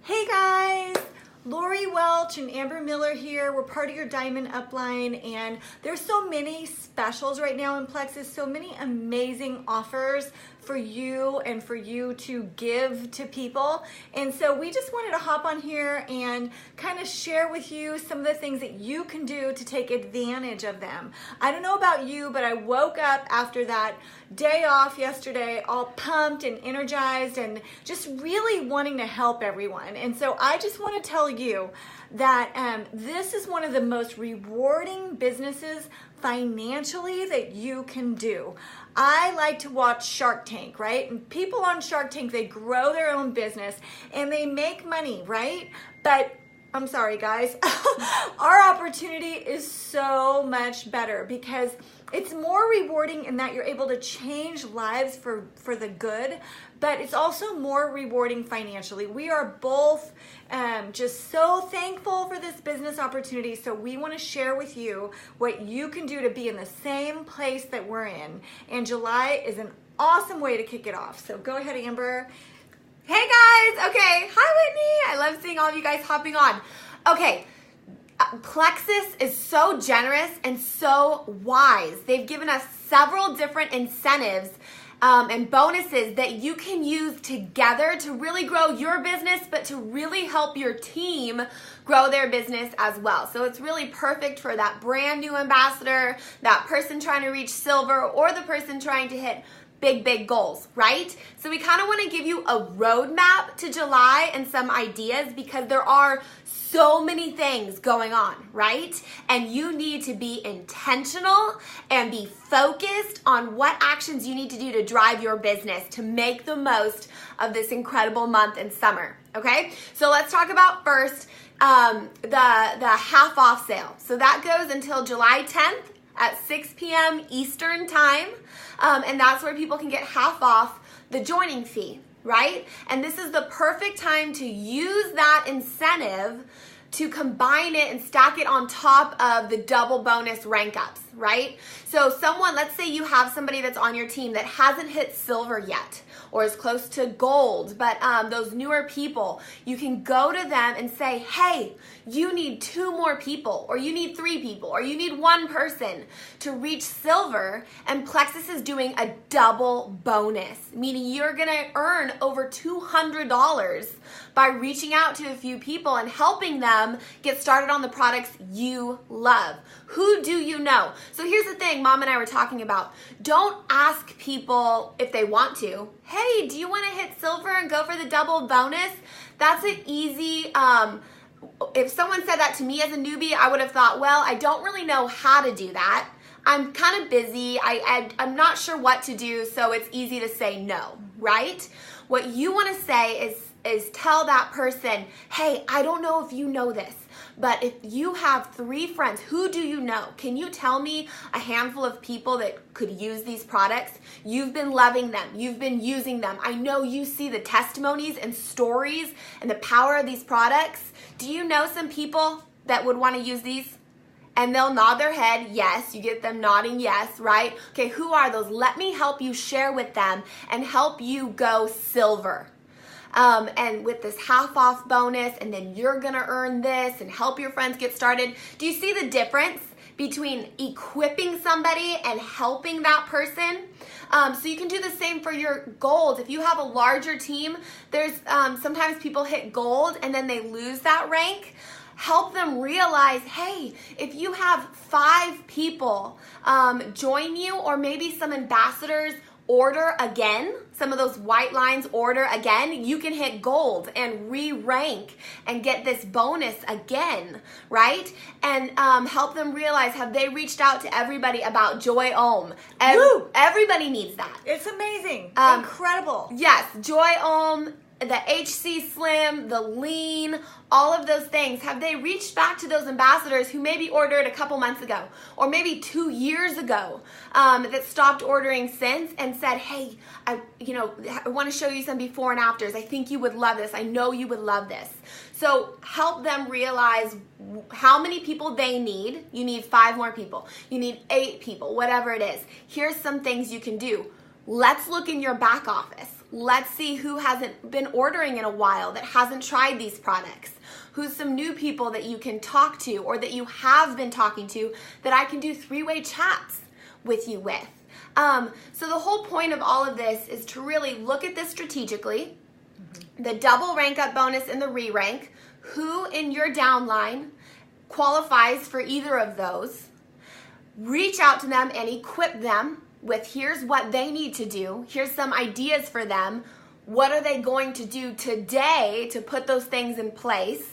Hey guys, Lori Welch and Amber Miller here. We're part of your Diamond Upline, and there's so many specials right now in Plexus, so many amazing offers for you and for you to give to people. And so we just wanted to hop on here and kind of share with you some of the things that you can do to take advantage of them. I don't know about you, but I woke up after that day off yesterday all pumped and energized and just really wanting to help everyone. And so I just want to tell you that this is one of the most rewarding businesses financially that you can do. I like to watch Shark Tank, right? And people on Shark Tank, they grow their own business and they make money, right? But I'm sorry, guys. Our opportunity is so much better because it's more rewarding in that you're able to change lives for the good, but it's also more rewarding financially. We are both just so thankful for this business opportunity, so we want to share with you what you can do to be in the same place that we're in. And July is an awesome way to kick it off. So go ahead, Amber. Hey guys, okay, hi Whitney. I love seeing all of you guys hopping on. Okay, Plexus is so generous and so wise. They've given us several different incentives and bonuses that you can use together to really grow your business, but to really help your team grow their business as well. So it's really perfect for that brand new ambassador, that person trying to reach silver, or the person trying to hit big goals, right? So we kind of want to give you a roadmap to July and some ideas because there are so many things going on, right? And you need to be intentional and be focused on what actions you need to do to drive your business to make the most of this incredible month in summer, okay? So let's talk about first the half off sale. So that goes until July 10th at 6 p.m. Eastern time. And that's where people can get half off the joining fee, right? And this is the perfect time to use that incentive to combine it and stack it on top of the double bonus rank ups, right? So let's say you have somebody that's on your team that hasn't hit silver yet or is close to gold, but those newer people, you can go to them and say, hey, you need 2 more people, or you need 3 people, or you need 1 person to reach silver, and Plexus is doing a double bonus, meaning you're gonna earn over $200 by reaching out to a few people and helping them get started on the products you love. Who do you know? So here's the thing Mom and I were talking about. Don't ask people if they want to. Hey, do you want to hit silver and go for the double bonus? That's an easy, if someone said that to me as a newbie, I would have thought, well, I don't really know how to do that. I'm kind of busy. I'm not sure what to do, so it's easy to say no, right? What you want to say is tell that person, hey, I don't know if you know this, but if you have 3 friends, who do you know? Can you tell me a handful of people that could use these products? You've been loving them. You've been using them. I know you see the testimonies and stories and the power of these products. Do you know some people that would want to use these? And they'll nod their head, yes. You get them nodding yes, right? Okay, who are those? Let me help you share with them and help you go silver. And with this half off bonus, and then you're gonna earn this and help your friends get started. Do you see the difference between equipping somebody and helping that person? So you can do the same for your gold. If you have a larger team, there's sometimes people hit gold and then they lose that rank. Help them realize, hey, if you have 5 people join you, or maybe some ambassadors order again, some of those white lines order again, you can hit gold and re-rank and get this bonus again, right? And help them realize, have they reached out to everybody about Joy Ohm? Everybody needs that. It's amazing. Incredible. Yes, Joy Ohm, the HC Slim, the Lean, all of those things. Have they reached back to those ambassadors who maybe ordered a couple months ago or maybe 2 years ago that stopped ordering since and said, hey, I want to show you some before and afters. I think you would love this. I know you would love this. So help them realize how many people they need. You need 5 more people. You need 8 people, whatever it is. Here's some things you can do. Let's look in your back office. Let's see who hasn't been ordering in a while, that hasn't tried these products. Who's some new people that you can talk to or that you have been talking to that I can do 3-way chats with you with. So the whole point of all of this is to really look at this strategically, the double rank up bonus and the re-rank, who in your downline qualifies for either of those, reach out to them and equip them with here's what they need to do, here's some ideas for them, what are they going to do today to put those things in place.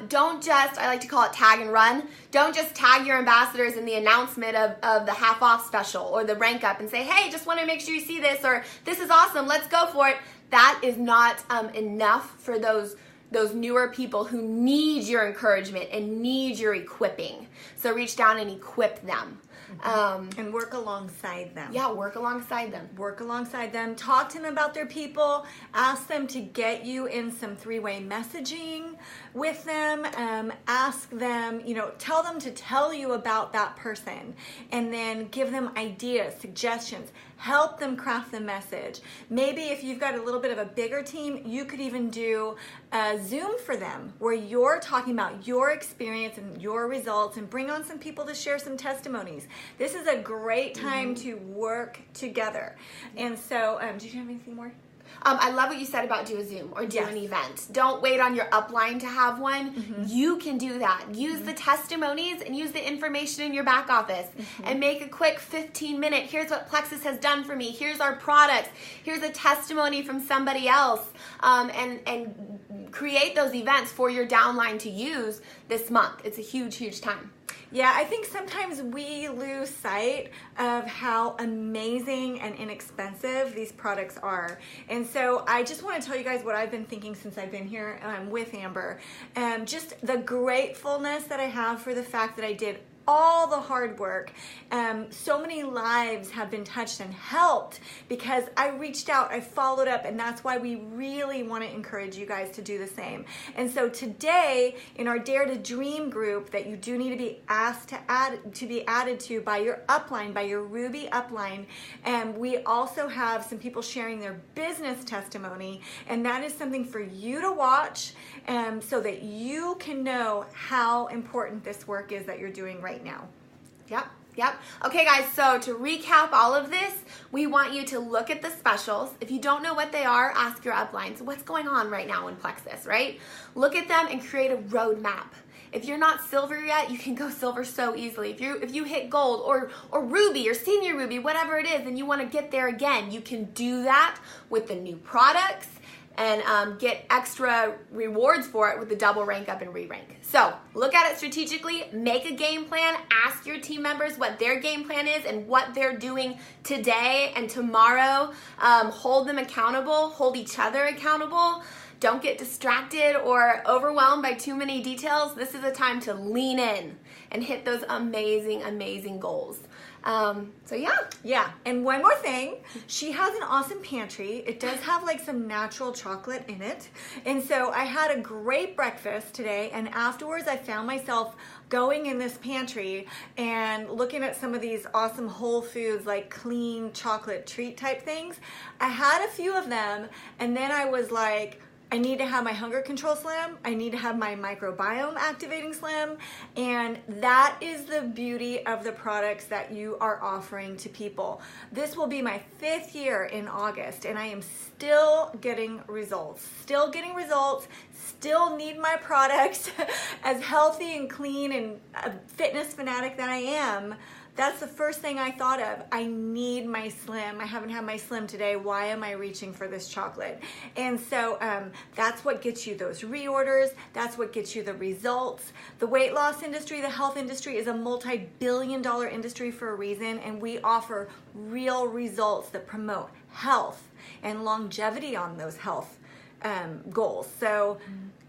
Don't just, I like to call it tag and run, don't just tag your ambassadors in the announcement of the half off special or the rank up and say, hey, just want to make sure you see this, or this is awesome, let's go for it. That is not enough for those newer people who need your encouragement and need your equipping. So reach down and equip them. And work alongside them. Yeah, work alongside them. Work alongside them. Talk to them about their people. Ask them to get you in some 3-way messaging with them. Ask them, tell them to tell you about that person. And then give them ideas, suggestions. Help them craft the message. Maybe if you've got a little bit of a bigger team, you could even do a Zoom for them where you're talking about your experience and your results and bring on some people to share some testimonies. This is a great time to work together. And so, did you have anything more? I love what you said about do a Zoom or do an event. Don't wait on your upline to have one. You can do that. Use the testimonies and use the information in your back office and make a quick 15-minute, here's what Plexus has done for me, here's our products, here's a testimony from somebody else, and create those events for your downline to use this month. It's a huge, huge time. Yeah, I think sometimes we lose sight of how amazing and inexpensive these products are. And so I just want to tell you guys what I've been thinking since I've been here with Amber. Just the gratefulness that I have for the fact that I did all the hard work. So many lives have been touched and helped because I reached out, I followed up, and that's why we really want to encourage you guys to do the same. And so today, in our Dare to Dream group that you do need to be asked to be added to by your upline, by your Ruby upline, we also have some people sharing their business testimony, and that is something for you to watch so that you can know how important this work is that you're doing right now. Yep. Okay, guys, so to recap all of this, we want you to look at the specials. If you don't know what they are, ask your uplines. What's going on right now in Plexus, right? Look at them and create a roadmap. If you're not silver yet, you can go silver so easily. If you hit gold or ruby or senior ruby, whatever it is, and you want to get there again, you can do that with the new products and get extra rewards for it with the double rank up and re-rank. So look at it strategically, make a game plan, ask your team members what their game plan is and what they're doing today and tomorrow. Hold them accountable, hold each other accountable. Don't get distracted or overwhelmed by too many details. This is a time to lean in and hit those amazing, amazing goals. Yeah. And one more thing, she has an awesome pantry. It does have like some natural chocolate in it. And so I had a great breakfast today, and afterwards I found myself going in this pantry and looking at some of these awesome whole foods, like clean chocolate treat type things. I had a few of them, and then I was like, I need to have my hunger control slim. I need to have my microbiome activating slim. And that is the beauty of the products that you are offering to people. This will be my 5th year in August, and I am still getting results. Still need my products. As healthy and clean and a fitness fanatic that I am, that's the first thing I thought of. I need my slim. I haven't had my slim today. Why am I reaching for this chocolate? And so that's what gets you those reorders. That's what gets you the results. The weight loss industry, the health industry is a multi-billion-dollar industry for a reason, and we offer real results that promote health and longevity on those health goals. So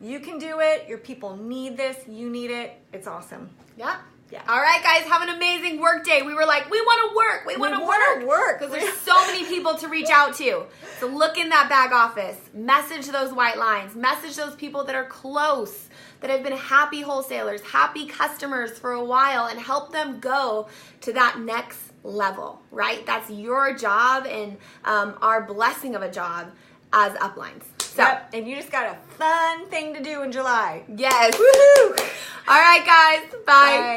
you can do it. Your people need this. You need it. It's awesome. Yeah. Yeah. All right, guys, have an amazing work day. We were like, we want to work. We want to work. Because there's so many people to reach out to. So look in that back office. Message those white lines. Message those people that are close, that have been happy wholesalers, happy customers for a while, and help them go to that next level, right? That's your job and our blessing of a job as uplines. So, yep. And you just got a fun thing to do in July. Yes. Woohoo! All right, guys. Bye. Bye.